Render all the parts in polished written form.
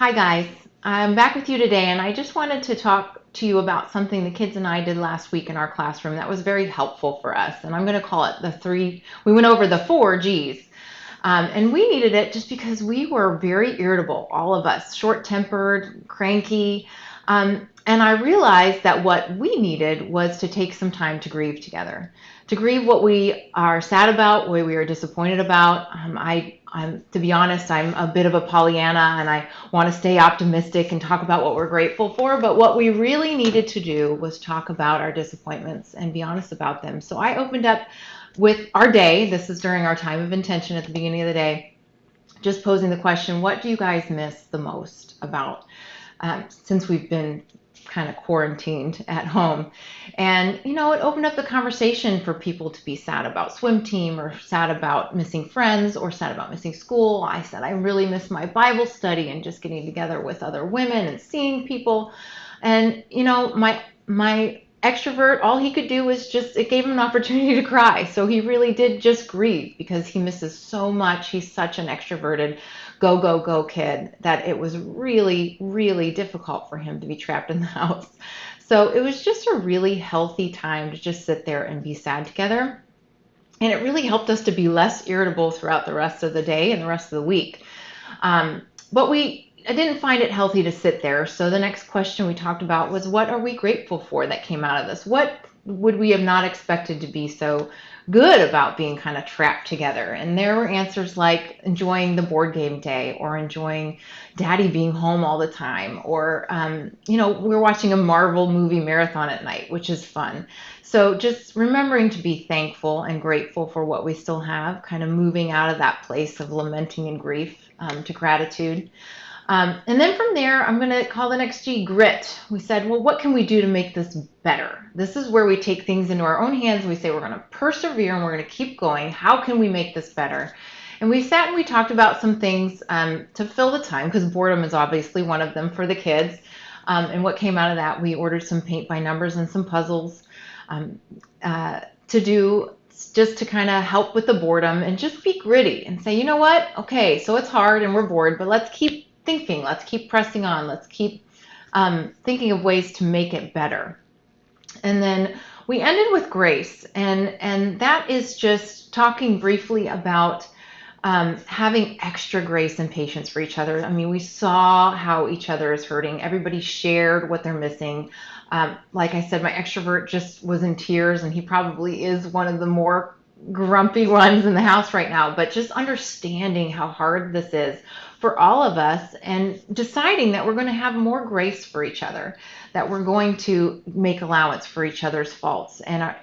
Hi guys, I'm back with you today and I just wanted to talk to you about something the kids and I did last week in our classroom that was very helpful for us. And I'm going to call it we went over the 4 G's. And we needed it just because we were very irritable, all of us, short-tempered, cranky. And I realized that what we needed was to take some time to grieve together, to grieve what we are sad about, what we are disappointed about. To be honest, I'm a bit of a Pollyanna and I want to stay optimistic and talk about what we're grateful for. But what we really needed to do was talk about our disappointments and be honest about them. So I opened up with our day. This is during our time of intention at the beginning of the day, just posing the question, what do you guys miss the most about since we've been kind of quarantined at home? And, it opened up the conversation for people to be sad about swim team or sad about missing friends or sad about missing school. I said, I really miss my Bible study and just getting together with other women and seeing people. And, my extrovert, all he could do was it gave him an opportunity to cry. So he really did just grieve because he misses so much. He's such an extroverted, go, go, go kid that it was really, really difficult for him to be trapped in the house. So it was just a really healthy time to just sit there and be sad together. And it really helped us to be less irritable throughout the rest of the day and the rest of the week. But I didn't find it healthy to sit there. So the next question we talked about was, what are we grateful for that came out of this? What would we have not expected to be so good about being kind of trapped together? And there were answers like enjoying the board game day, or enjoying daddy being home all the time, or, we're watching a Marvel movie marathon at night, which is fun. So just remembering to be thankful and grateful for what we still have, kind of moving out of that place of lamenting and grief to gratitude. And then from there, I'm going to call the next G grit. We said, well, what can we do to make this better? This is where we take things into our own hands. We say we're going to persevere and we're going to keep going. How can we make this better? And we sat and we talked about some things to fill the time, because boredom is obviously one of them for the kids. And what came out of that, we ordered some paint by numbers and some puzzles to do, just to kind of help with the boredom and just be gritty and say, you know what? Okay, so it's hard and we're bored, but let's keep thinking, let's keep pressing on, let's keep thinking of ways to make it better. And then we ended with grace, and that is just talking briefly about having extra grace and patience for each other. I mean, we saw how each other is hurting. Everybody shared what they're missing. Like I said, my extrovert just was in tears, and he probably is one of the more grumpy ones in the house right now. But just understanding how hard this is for all of us, and deciding that we're going to have more grace for each other, that we're going to make allowance for each other's faults, and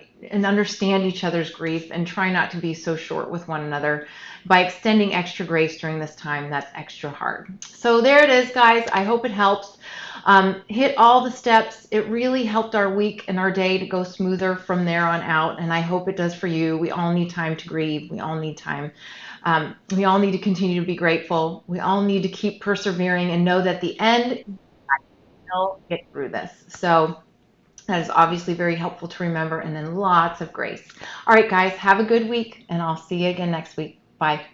understand each other's grief, and try not to be so short with one another by extending extra grace during this time that's extra hard. So there it is, guys. I hope it helps. Hit all the steps. It really helped our week and our day to go smoother from there on out, and I hope it does for you. We all need time to grieve. We all need time. We all need to continue to be grateful. We all need to keep persevering and know that the end, will get through this. So that is obviously very helpful to remember, and then lots of grace. All right, guys, have a good week, and I'll see you again next week. Bye.